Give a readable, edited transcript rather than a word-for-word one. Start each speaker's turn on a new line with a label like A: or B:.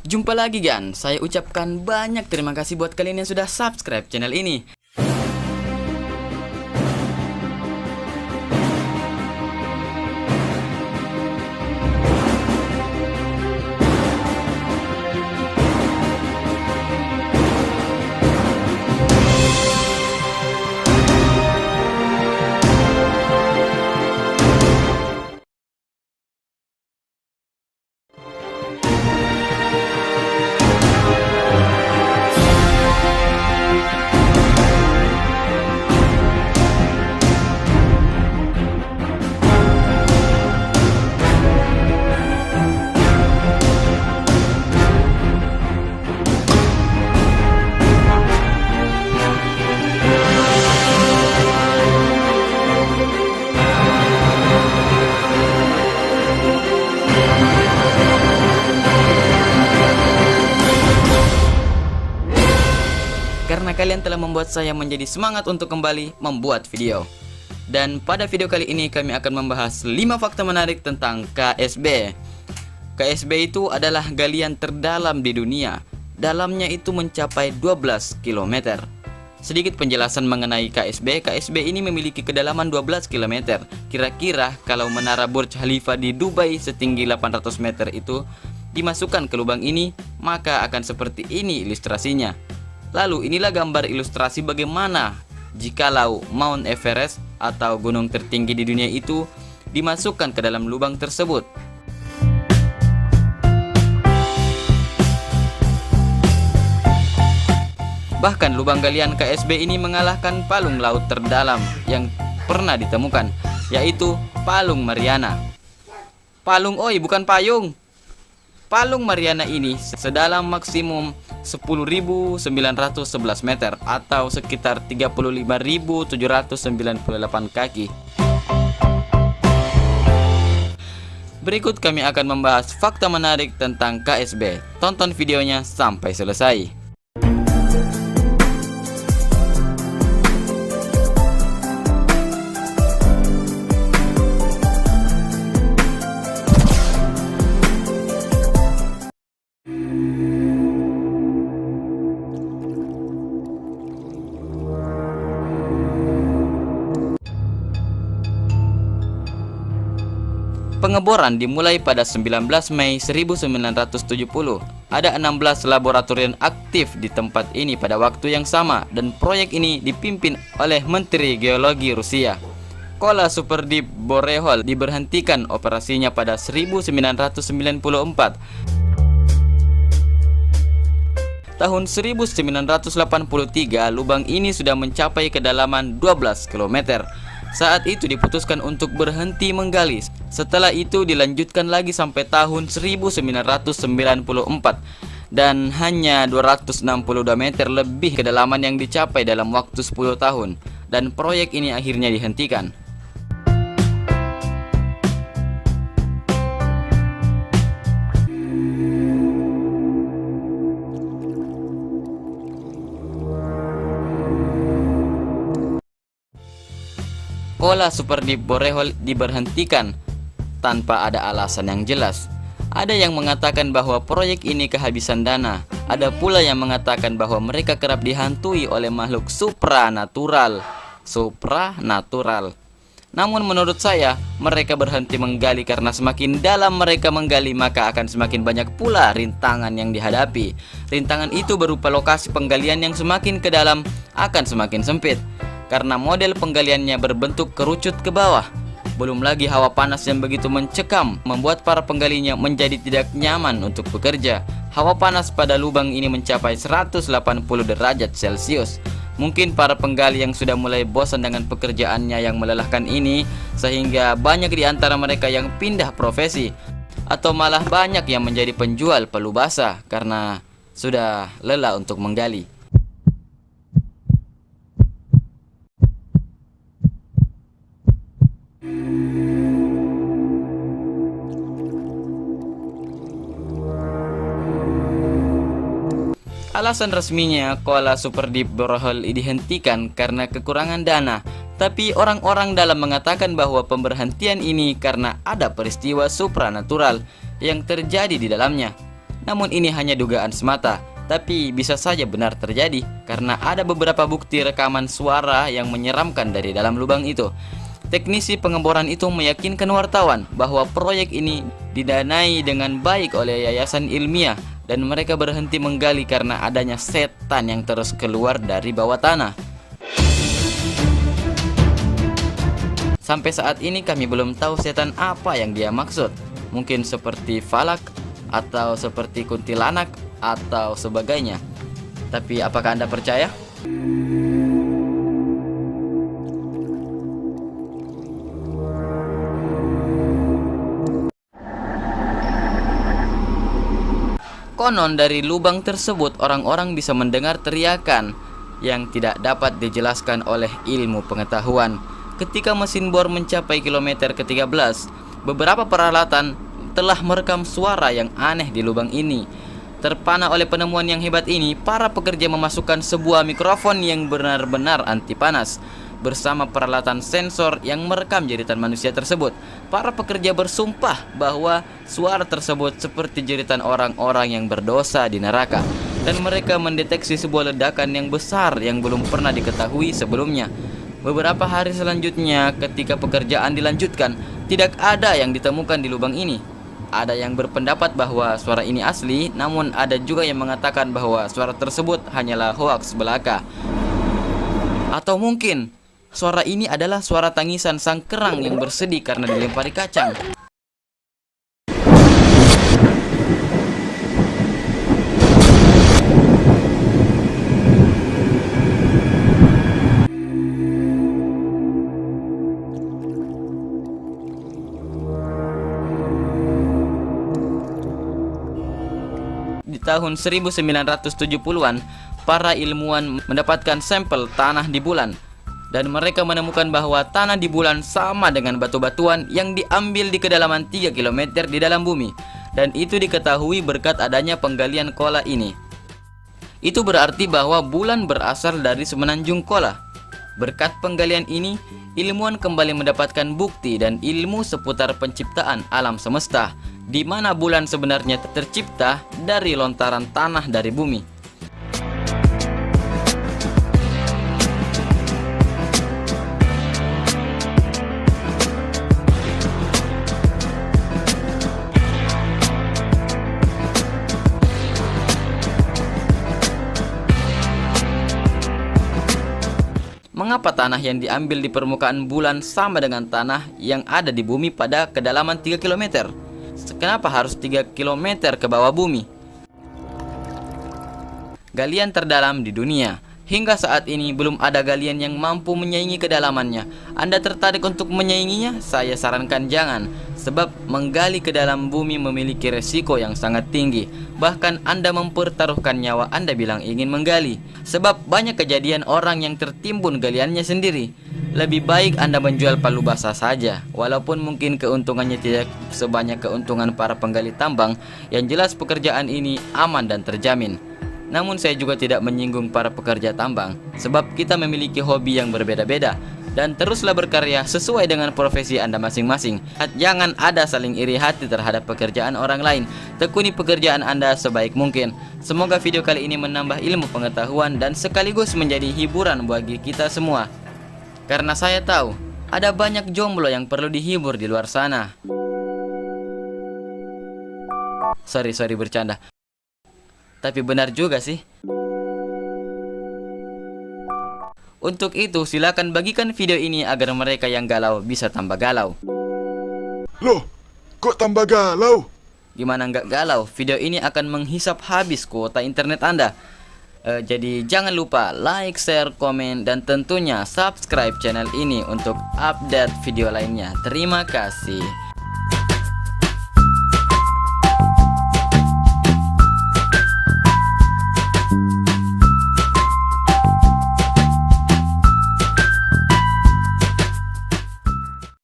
A: Jumpa lagi Gan, saya ucapkan banyak terima kasih buat kalian yang sudah subscribe channel ini. Karena kalian telah membuat saya menjadi semangat untuk kembali membuat video. Dan pada video kali ini kami akan membahas 5 fakta menarik tentang KSB. KSB itu adalah galian terdalam di dunia. Dalamnya itu mencapai 12 km. Sedikit penjelasan mengenai KSB. KSB ini memiliki kedalaman 12 km. Kira-kira kalau menara Burj Khalifa di Dubai setinggi 800 meter itu dimasukkan ke lubang ini, maka akan seperti ini ilustrasinya. Lalu inilah gambar ilustrasi bagaimana jikalau Mount Everest atau gunung tertinggi di dunia itu dimasukkan ke dalam lubang tersebut. Bahkan lubang galian KSB ini mengalahkan palung laut terdalam yang pernah ditemukan, yaitu Palung Mariana. Bukan payung. Palung Mariana ini sedalam maksimum 10.911 meter atau sekitar 35.798 kaki. Berikut kami akan membahas fakta menarik tentang KSB. Tonton videonya sampai selesai. Pengeboran dimulai pada 19 Mei 1970. Ada 16 laboratorium aktif di tempat ini pada waktu yang sama dan proyek ini dipimpin oleh Menteri Geologi Rusia. Kola Super Deep Borehole diberhentikan operasinya pada 1994. Tahun 1983 lubang ini sudah mencapai kedalaman 12 km. Saat itu diputuskan untuk berhenti menggali. Setelah itu dilanjutkan lagi sampai tahun 1994 dan hanya 262 meter lebih kedalaman yang dicapai dalam waktu 10 tahun dan proyek ini akhirnya dihentikan. Kola Super Deep Borehole diberhentikan tanpa ada alasan yang jelas. Ada yang mengatakan bahwa proyek ini kehabisan dana. Ada pula yang mengatakan bahwa mereka kerap dihantui oleh makhluk supranatural. Namun menurut saya, mereka berhenti menggali karena semakin dalam mereka menggali, maka akan semakin banyak pula rintangan yang dihadapi. Rintangan itu berupa lokasi penggalian yang semakin ke dalam akan semakin sempit, karena model penggaliannya berbentuk kerucut ke bawah. Belum lagi hawa panas yang begitu mencekam membuat para penggalinya menjadi tidak nyaman untuk bekerja. Hawa panas pada lubang ini mencapai 180 derajat Celcius. Mungkin para penggali yang sudah mulai bosan dengan pekerjaannya yang melelahkan ini, sehingga banyak di antara mereka yang pindah profesi, atau malah banyak yang menjadi penjual palu basah karena sudah lelah untuk menggali. Alasan resminya Kola Super Deep Borehole dihentikan karena kekurangan dana, tapi orang-orang dalam mengatakan bahwa pemberhentian ini karena ada peristiwa supranatural yang terjadi di dalamnya. Namun ini hanya dugaan semata, tapi bisa saja benar terjadi karena ada beberapa bukti rekaman suara yang menyeramkan dari dalam lubang itu. Teknisi pengeboran itu meyakinkan wartawan bahwa proyek ini didanai dengan baik oleh yayasan ilmiah dan mereka berhenti menggali karena adanya setan yang terus keluar dari bawah tanah. Sampai saat ini kami belum tahu setan apa yang dia maksud. Mungkin seperti falak, atau seperti kuntilanak, atau sebagainya. Tapi apakah Anda percaya? Konon dari lubang tersebut orang-orang bisa mendengar teriakan yang tidak dapat dijelaskan oleh ilmu pengetahuan. Ketika mesin bor mencapai kilometer ke-13, beberapa peralatan telah merekam suara yang aneh di lubang ini. Terpana oleh penemuan yang hebat ini, para pekerja memasukkan sebuah mikrofon yang benar-benar anti panas bersama peralatan sensor yang merekam jeritan manusia tersebut. Para pekerja bersumpah bahwa suara tersebut seperti jeritan orang-orang yang berdosa di neraka, dan mereka mendeteksi sebuah ledakan yang besar yang belum pernah diketahui sebelumnya. Beberapa hari selanjutnya, ketika pekerjaan dilanjutkan, tidak ada yang ditemukan di lubang ini. Ada yang berpendapat bahwa suara ini asli, namun ada juga yang mengatakan bahwa suara tersebut hanyalah hoaks belaka. Atau mungkin suara ini adalah suara tangisan sang kerang yang bersedih karena dilempari kacang. Di tahun 1970-an, para ilmuwan mendapatkan sampel tanah di bulan, dan mereka menemukan bahwa tanah di bulan sama dengan batu-batuan yang diambil di kedalaman 3 km di dalam bumi, dan itu diketahui berkat adanya penggalian Kola ini. Itu berarti bahwa bulan berasal dari semenanjung Kola. Berkat penggalian ini, ilmuwan kembali mendapatkan bukti dan ilmu seputar penciptaan alam semesta, di mana bulan sebenarnya tercipta dari lontaran tanah dari bumi. Mengapa tanah yang diambil di permukaan bulan sama dengan tanah yang ada di bumi pada kedalaman 3 km? Kenapa harus 3 km ke bawah bumi? Galian terdalam di dunia. Hingga saat ini belum ada galian yang mampu menyaingi kedalamannya. Anda tertarik untuk menyainginya? Saya sarankan jangan, sebab menggali ke dalam bumi memiliki resiko yang sangat tinggi. Bahkan Anda mempertaruhkan nyawa Anda bilang ingin menggali, sebab banyak kejadian orang yang tertimbun galiannya sendiri. Lebih baik Anda menjual palu basah saja, walaupun mungkin keuntungannya tidak sebanyak keuntungan para penggali tambang. Yang jelas pekerjaan ini aman dan terjamin. Namun saya juga tidak menyinggung para pekerja tambang, sebab kita memiliki hobi yang berbeda-beda. Dan teruslah berkarya sesuai dengan profesi Anda masing-masing. Jangan ada saling iri hati terhadap pekerjaan orang lain. Tekuni pekerjaan Anda sebaik mungkin. Semoga video kali ini menambah ilmu pengetahuan dan sekaligus menjadi hiburan bagi kita semua. Karena saya tahu ada banyak jomblo yang perlu dihibur di luar sana. Sorry bercanda. Tapi benar juga sih. Untuk itu silakan bagikan video ini agar mereka yang galau bisa tambah galau.
B: Loh, kok tambah galau?
A: Gimana nggak galau? Video ini akan menghisap habis kuota internet Anda. Jadi jangan lupa like, share, komen, dan tentunya subscribe channel ini untuk update video lainnya. Terima kasih.